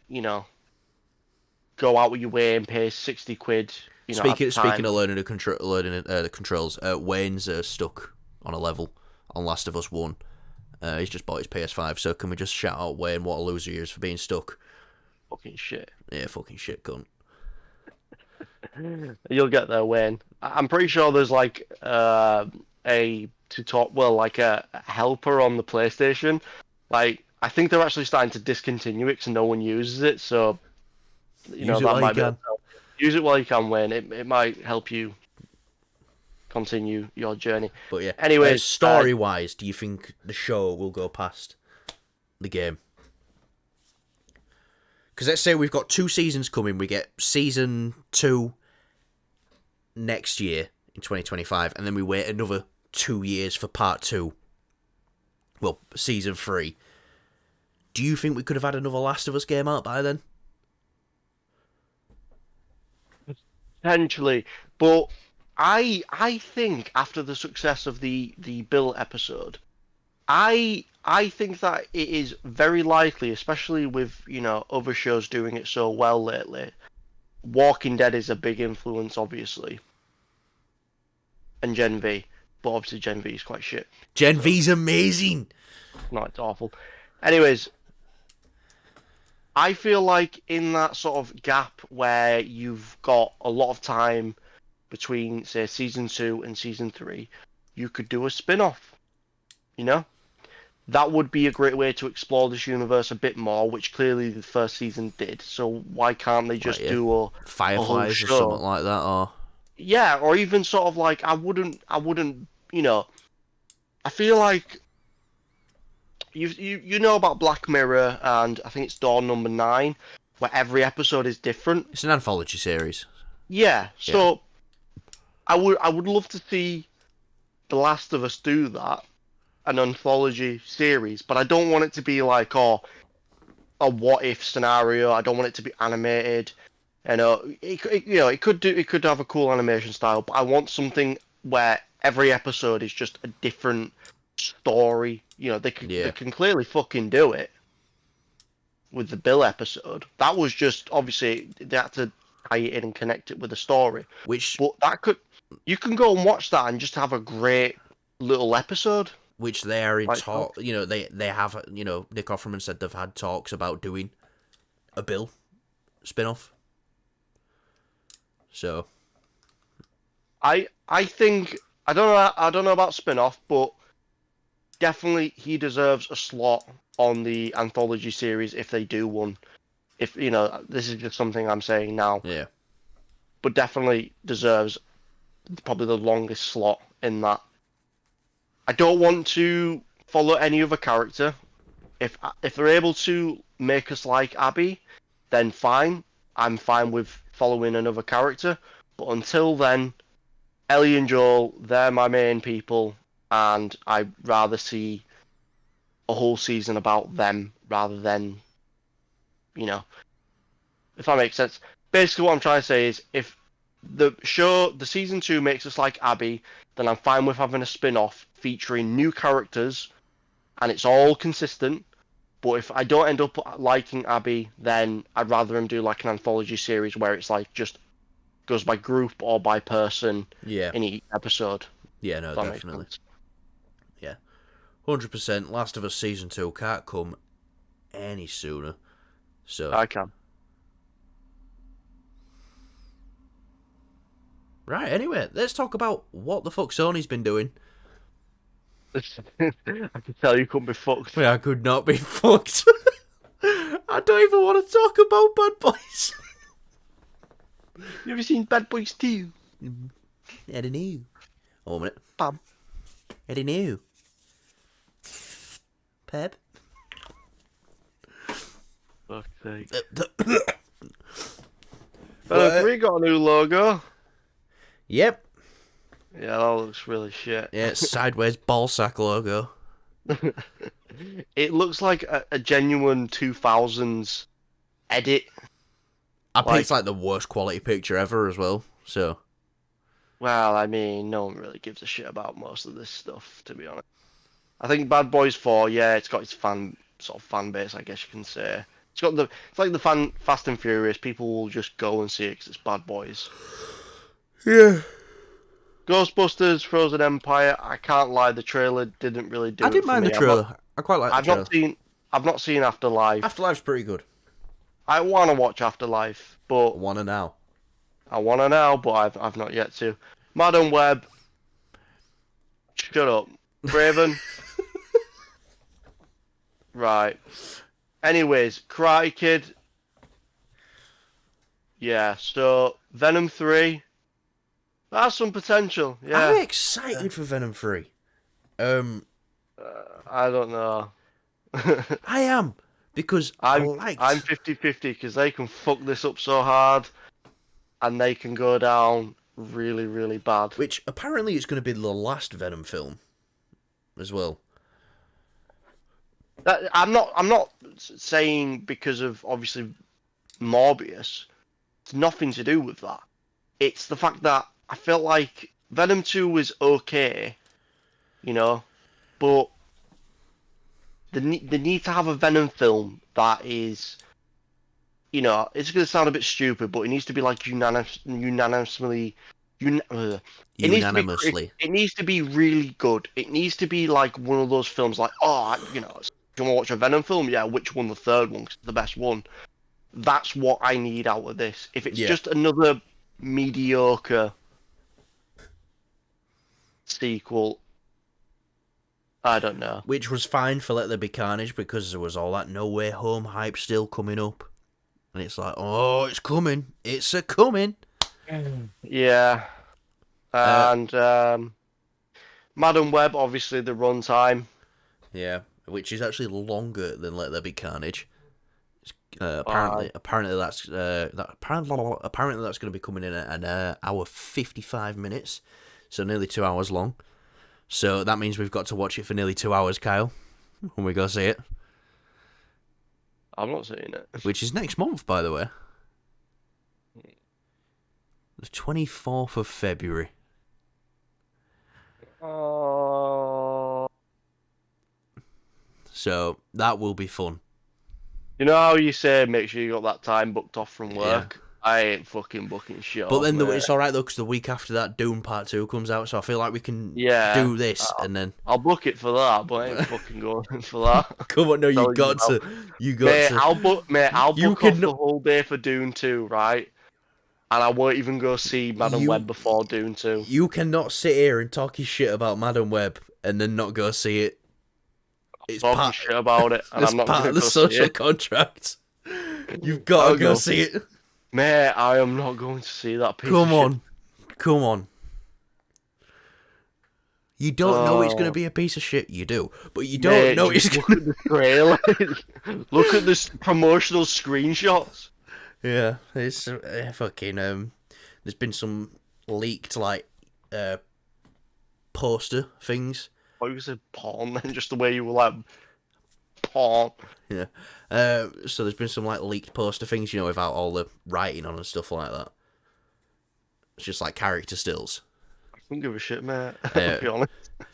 Speaker 2: go out with your way and pay 60 quid. At the
Speaker 1: Speaking
Speaker 2: time.
Speaker 1: of learning the controls, Wayne's stuck on a level on Last of Us 1. He's just bought his PS5, so can we just shout out Wayne what a loser he is for being stuck?
Speaker 2: Fucking shit.
Speaker 1: Yeah, fucking shit, cunt.
Speaker 2: You'll get there, Wayne. I'm pretty sure there's like a tutorial, like a helper on the PlayStation. Like, I think they're actually starting to discontinue it because no one uses it. So,
Speaker 1: Use it
Speaker 2: that
Speaker 1: while you
Speaker 2: might be.
Speaker 1: can.
Speaker 2: Use it while you can, Wayne. It might help you continue your journey.
Speaker 1: But yeah,
Speaker 2: Anyways,
Speaker 1: story-wise, do you think the show will go past the game? Because let's say we've got 2 seasons coming. We get season 2 next year in 2025, and then we wait another 2 years for part 2. Well, season 3. Do you think we could have had another Last of Us game out by then?
Speaker 2: Potentially, but I think after the success of the Bill episode, I think that it is very likely, especially with other shows doing it so well lately. Walking Dead is a big influence, obviously, and Gen V, but obviously Gen V is quite shit.
Speaker 1: Gen V's amazing.
Speaker 2: No, it's awful. Anyways, I feel like in that sort of gap where you've got a lot of time between, say, season 2 and season 3, you could do a spin-off. That would be a great way to explore this universe a bit more, which clearly the first season did. So why can't they just do a
Speaker 1: Fireflies
Speaker 2: whole
Speaker 1: or
Speaker 2: show?
Speaker 1: something like that, or
Speaker 2: Yeah, or even sort of like I wouldn't, I feel like you know about Black Mirror, and I think it's Dawn number 9, where every episode is different.
Speaker 1: it's an anthology series.
Speaker 2: Yeah, so I would love to see The Last of Us do that, an anthology series, but I don't want it to be like a what if scenario. I don't want it to be animated. It could have a cool animation style, but I want something where every episode is just a different story. They can clearly fucking do it with the Bill episode. That was just obviously they had to tie it in and connect it with the story. But you can go and watch that and just have a great little episode.
Speaker 1: Which they are in talk. They have. Nick Offerman said they've had talks about doing a Bill spin-off. So,
Speaker 2: I think I don't know about spin-off, but definitely he deserves a slot on the anthology series if they do one. If this is just something I'm saying now.
Speaker 1: Yeah.
Speaker 2: But definitely deserves probably the longest slot in that. I don't want to follow any other character. If they're able to make us like Abby, then fine. I'm fine with following another character. But until then, Ellie and Joel, they're my main people, and I'd rather see a whole season about them rather than, if that makes sense. Basically, what I'm trying to say is, if the season 2 makes us like Abby, then I'm fine with having a spin-off featuring new characters, and it's all consistent. But if I don't end up liking Abby, then I'd rather him do like an anthology series where it's like just goes by group or by person in each episode.
Speaker 1: Yeah, no, definitely. Yeah. 100%. Last of Us Season 2 can't come any sooner. So
Speaker 2: I can.
Speaker 1: Right, anyway, let's talk about what the fuck Sony's been doing.
Speaker 2: I can tell you couldn't be fucked.
Speaker 1: I could not be fucked. I don't even want to talk about Bad Boys.
Speaker 2: You ever seen Bad Boys 2?
Speaker 1: I don't know. Oh, a minute.
Speaker 2: Bam.
Speaker 1: I don't know. Pep?
Speaker 2: Fuck's sake. Venom 3 got a new logo.
Speaker 1: Yep.
Speaker 2: Yeah, that looks really shit.
Speaker 1: Yeah, it's sideways ballsack logo.
Speaker 2: It looks like a genuine 2000s edit.
Speaker 1: I think it's like the worst quality picture ever as well, so.
Speaker 2: Well, I mean, no one really gives a shit about most of this stuff, to be honest. I think Bad Boys 4, yeah, it's got its fan base, I guess you can say. It's like the Fast and Furious. People will just go and see it because it's Bad Boys.
Speaker 1: Yeah.
Speaker 2: Ghostbusters, Frozen Empire. I can't lie, the trailer didn't really do it.
Speaker 1: I didn't mind the trailer. I quite like the trailer.
Speaker 2: I've not seen Afterlife.
Speaker 1: Afterlife's pretty good.
Speaker 2: I want to watch Afterlife, but
Speaker 1: I want to now.
Speaker 2: I want to now, but I've not yet to. Madam Web. Shut up, Raven. Right. Anyways, Karate Kid. Yeah. So Venom 3. That's some potential. Yeah.
Speaker 1: I'm excited for Venom 3.
Speaker 2: I don't know.
Speaker 1: I am. Because
Speaker 2: I'm 50-50 because they can fuck this up so hard, and they can go down really, really bad.
Speaker 1: Which apparently it's going to be the last Venom film as well.
Speaker 2: I'm not saying because of obviously Morbius. It's nothing to do with that. It's the fact that I felt like Venom 2 was okay, you know, but they need to have a Venom film that is, you know, it's going to sound a bit stupid, but it needs to be like unanimously. It needs to be
Speaker 1: Unanimously.
Speaker 2: it needs to be really good. It needs to be like one of those films like, oh, you know, do you want to watch a Venom film? Yeah, which one? The third one, 'cause it's the best one. That's what I need out of this. If it's
Speaker 1: Yeah.
Speaker 2: just another mediocre sequel, I don't know.
Speaker 1: Which was fine for Let There Be Carnage because there was all that No Way Home hype still coming up. And it's like, oh, it's coming. It's a coming.
Speaker 2: Yeah. And Madam Web, obviously the runtime.
Speaker 1: Yeah, which is actually longer than Let There Be Carnage. Apparently that's apparently that's going to be coming in at an hour 55 minutes, so nearly 2 hours long. So that means we've got to watch it for nearly 2 hours, Kyle, when we go see it.
Speaker 2: I'm not seeing it.
Speaker 1: Which is next month, by the way. The 24th of February.
Speaker 2: Oh.
Speaker 1: So that will be fun.
Speaker 2: You know how you say make sure you got that time booked off from work?
Speaker 1: Yeah.
Speaker 2: I ain't fucking booking shit.
Speaker 1: But then
Speaker 2: mate.
Speaker 1: it's alright though, because the week after that, Doom Part 2 comes out, so I feel like we can do this and then...
Speaker 2: I'll book it for that, but I ain't fucking going for that.
Speaker 1: Come on, no, you got to.
Speaker 2: Mate, I'll book off
Speaker 1: can...
Speaker 2: the whole day for Dune 2, right? And I won't even go see Madam Web before Dune 2.
Speaker 1: You cannot sit here and talk his shit about Madam Web and then not go see it.
Speaker 2: It's talking shit about it, and
Speaker 1: it's
Speaker 2: I'm not
Speaker 1: part
Speaker 2: going
Speaker 1: of
Speaker 2: to
Speaker 1: the
Speaker 2: go
Speaker 1: social
Speaker 2: see it.
Speaker 1: contract. You've got to go see it.
Speaker 2: Mate, I am not going to see that piece
Speaker 1: Come
Speaker 2: of
Speaker 1: on.
Speaker 2: shit.
Speaker 1: Come on. You don't know it's going to be a piece of shit. You do. But you don't know it's going to...
Speaker 2: Look at the trailer. Look at this promotional screenshots.
Speaker 1: Yeah, it's fucking... there's been some leaked, like, poster things.
Speaker 2: Why you said porn then? Just the way you were like, porn.
Speaker 1: Yeah. So there's been some, like, leaked poster things, you know, without all the writing on and stuff like that. It's just, like, character stills.
Speaker 2: I don't give a shit, mate. I'll be honest.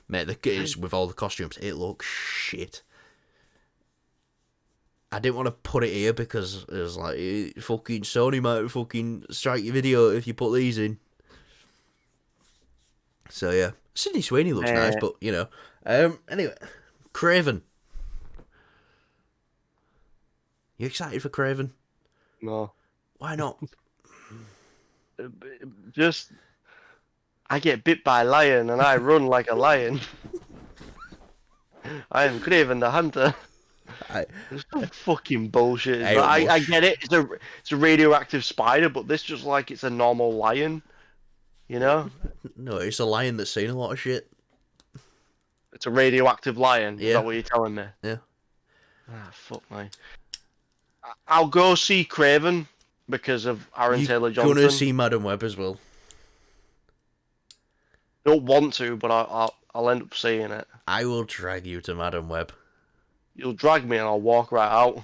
Speaker 1: Mate, it's with all the costumes, it looks shit. I didn't want to put it here because it was like, fucking Sony might fucking strike your video if you put these in. So yeah, Sydney Sweeney looks nice, but you know. Anyway, Craven. You excited for Craven?
Speaker 2: No.
Speaker 1: Why not?
Speaker 2: Just, I get bit by a lion and I run like a lion. I am Craven the Hunter. It's fucking bullshit. I get it. It's a radioactive spider, but this just like it's a normal lion. You know?
Speaker 1: No, it's a lion that's seen a lot of shit.
Speaker 2: It's a radioactive lion.
Speaker 1: Yeah.
Speaker 2: Is that what you're telling me?
Speaker 1: Yeah.
Speaker 2: Ah, fuck me. I'll go see Craven because of Aaron Taylor Johnson.
Speaker 1: You're gonna see Madam Web as well.
Speaker 2: Don't want to, but I'll end up seeing it.
Speaker 1: I will drag you to Madam Web.
Speaker 2: You'll drag me and I'll walk right out.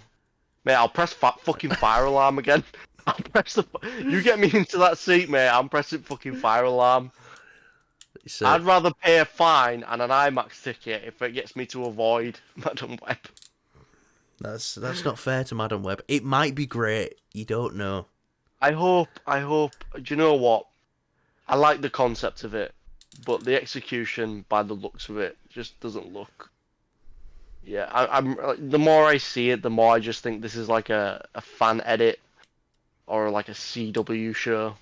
Speaker 2: Mate, I'll press fucking fire alarm again. I'll press the... You get me into that seat, mate, I'm pressing fucking fire alarm. I'd rather pay a fine and an IMAX ticket if it gets me to avoid Madam Web.
Speaker 1: That's not fair to Madam Web. It might be great. You don't know.
Speaker 2: I hope... Do you know what? I like the concept of it, but the execution, by the looks of it, just doesn't look... Yeah, I'm. The more I see it, the more I just think this is like a fan edit or like a CW show.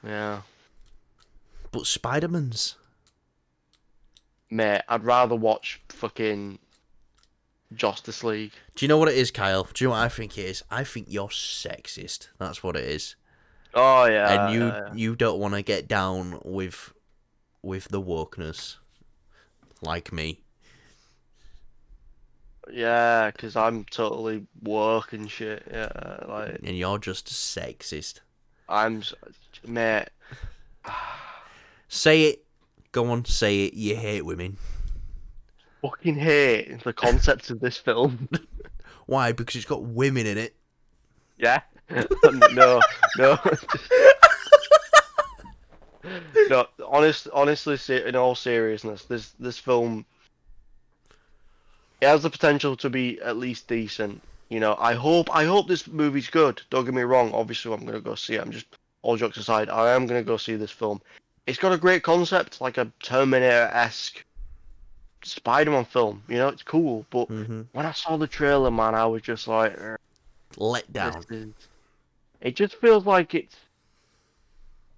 Speaker 2: Yeah.
Speaker 1: But Spider-Man's.
Speaker 2: Mate, I'd rather watch fucking Justice League.
Speaker 1: Do you know what it is, Kyle? Do you know what I think it is? I think you're sexist. That's what it is.
Speaker 2: Oh yeah.
Speaker 1: And you don't want to get down with the wokeness, like me.
Speaker 2: Yeah, because I'm totally woke and shit. Yeah, like.
Speaker 1: And you're just sexist.
Speaker 2: Mate.
Speaker 1: Say it. Go on, say it. You hate women.
Speaker 2: Fucking hate the concept of this film.
Speaker 1: Why? Because it's got women in it.
Speaker 2: Yeah. No, no, no. Honestly, in all seriousness, this film, it has the potential to be at least decent. You know, I hope this movie's good. Don't get me wrong. Obviously, I'm gonna go see it. I'm just all jokes aside. I am gonna go see this film. It's got a great concept, like a Terminator-esque Spider-Man film. You know, it's cool. But
Speaker 1: Mm-hmm.
Speaker 2: when I saw the trailer, man, I was just like,
Speaker 1: Let
Speaker 2: this
Speaker 1: down.
Speaker 2: is. It just feels like it's.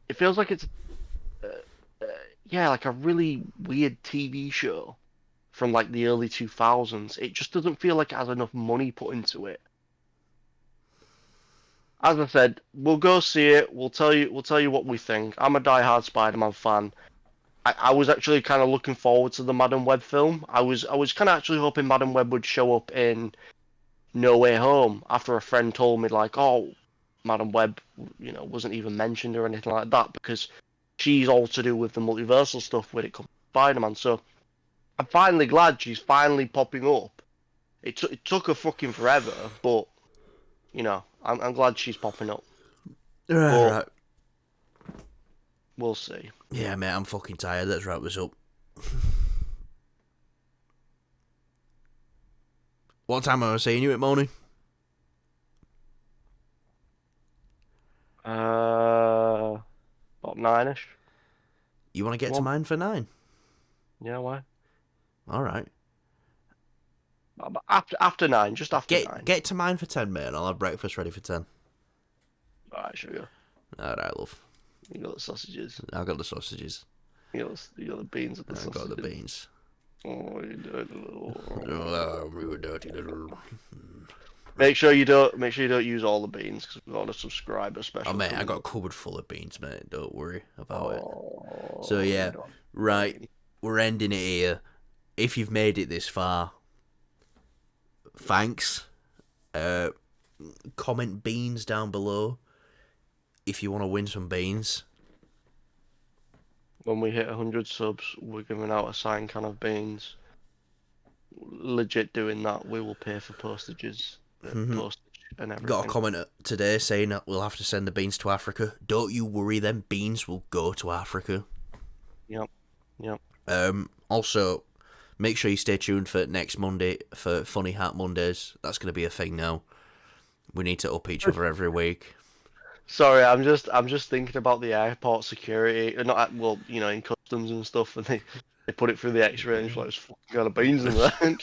Speaker 2: It feels like it's. Uh, uh, yeah, like a really weird TV show from like the early 2000s. It just doesn't feel like it has enough money put into it. As I said, we'll go see it. We'll tell you what we think. I'm a die-hard Spider-Man fan. I was actually kind of looking forward to the Madam Web film. I was kind of actually hoping Madam Web would show up in No Way Home after a friend told me like, oh, Madam Web, wasn't even mentioned or anything like that because she's all to do with the multiversal stuff when it comes to Spider-Man. So I'm finally glad she's finally popping up. It took her fucking forever, but I'm glad she's popping up. But
Speaker 1: Right.
Speaker 2: we'll see.
Speaker 1: Yeah, mate, I'm fucking tired. Let's wrap this up. What time am I seeing you at morning?
Speaker 2: About 9ish.
Speaker 1: You want to get
Speaker 2: Come
Speaker 1: to
Speaker 2: on.
Speaker 1: mine for 9?
Speaker 2: Yeah, why?
Speaker 1: All right.
Speaker 2: After 9, just after 9.
Speaker 1: Get to mine for 10, mate, and I'll have breakfast ready for 10.
Speaker 2: Alright, sugar.
Speaker 1: All right, love.
Speaker 2: You got the sausages.
Speaker 1: I've got the sausages.
Speaker 2: You got the beans with the
Speaker 1: I've
Speaker 2: sausages.
Speaker 1: got the beans.
Speaker 2: Oh, you dirty little.
Speaker 1: Oh, you dirty little.
Speaker 2: Make sure you don't use all the beans because we've got a subscriber special.
Speaker 1: Oh, mate, I
Speaker 2: coming
Speaker 1: got a
Speaker 2: up.
Speaker 1: cupboard full of beans, mate. Don't worry about it.
Speaker 2: Oh,
Speaker 1: So, yeah,
Speaker 2: you don't-
Speaker 1: right. We're ending it here. If you've made it this far, thanks. Comment beans down below if you want to win some beans.
Speaker 2: When we hit 100 subs, we're giving out a signed can of beans. Legit doing that, we will pay for postages, postage and everything.
Speaker 1: Got a comment today saying that we'll have to send the beans to Africa. Don't you worry, them beans will go to Africa.
Speaker 2: Yep.
Speaker 1: Also, make sure you stay tuned for next Monday for Funny Hat Mondays. That's going to be a thing now. We need to up each other every week.
Speaker 2: Sorry, I'm just thinking about the airport security, not in customs and stuff, and they put it through the X-ray and it's like, there's fucking got of beans in there.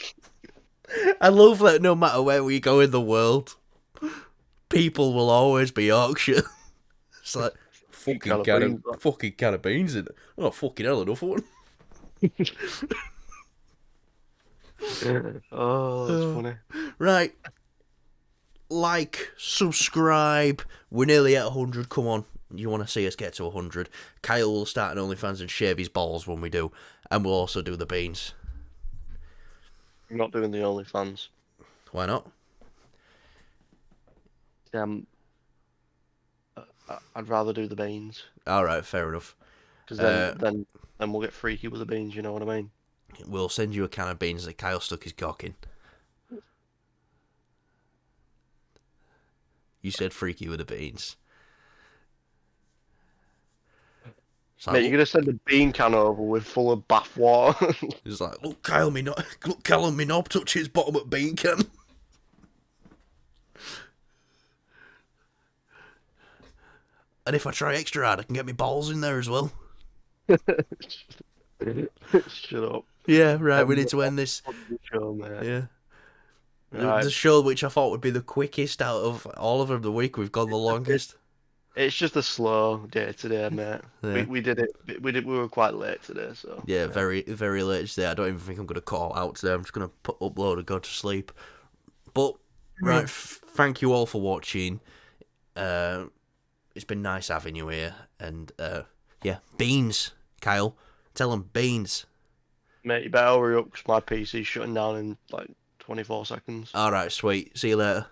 Speaker 1: I love that no matter where we go in the world, people will always be Yorkshire. It's like, fucking can of beans in it. Oh, fucking hell, another one.
Speaker 2: Oh, that's funny.
Speaker 1: Right. Like, subscribe. We're nearly at 100. Come on. You want to see us get to 100. Kyle will start an OnlyFans and shave his balls when we do. And we'll also do the beans.
Speaker 2: I'm not doing the OnlyFans.
Speaker 1: Why not?
Speaker 2: I'd rather do the beans.
Speaker 1: Alright, fair enough.
Speaker 2: Because then we'll get freaky with the beans, you know what I mean?
Speaker 1: We'll send you a can of beans that Kyle stuck his cock in. You said freaky with the beans. Like,
Speaker 2: mate, you're going to send a bean can over with full of bath water.
Speaker 1: He's like, look, Kyle, me knob touch his bottom of bean can. And if I try extra hard, I can get my balls in there as well.
Speaker 2: Shut up.
Speaker 1: Yeah, right, we need to end this.
Speaker 2: Show, mate.
Speaker 1: Yeah.
Speaker 2: Right.
Speaker 1: The show which I thought would be the quickest out of all of them the week, we've gone the longest.
Speaker 2: It's just a slow day today, mate.
Speaker 1: Yeah.
Speaker 2: We did it. We were quite late today, so.
Speaker 1: Yeah, very, very late today. I don't even think I'm going to call out today. I'm just going to upload and go to sleep. But, right, thank you all for watching. It's been nice having you here. And, yeah, beans, Kyle. Tell them beans.
Speaker 2: Mate, you better hurry up because my PC's shutting down in like 24 seconds.
Speaker 1: Alright, sweet. See you later.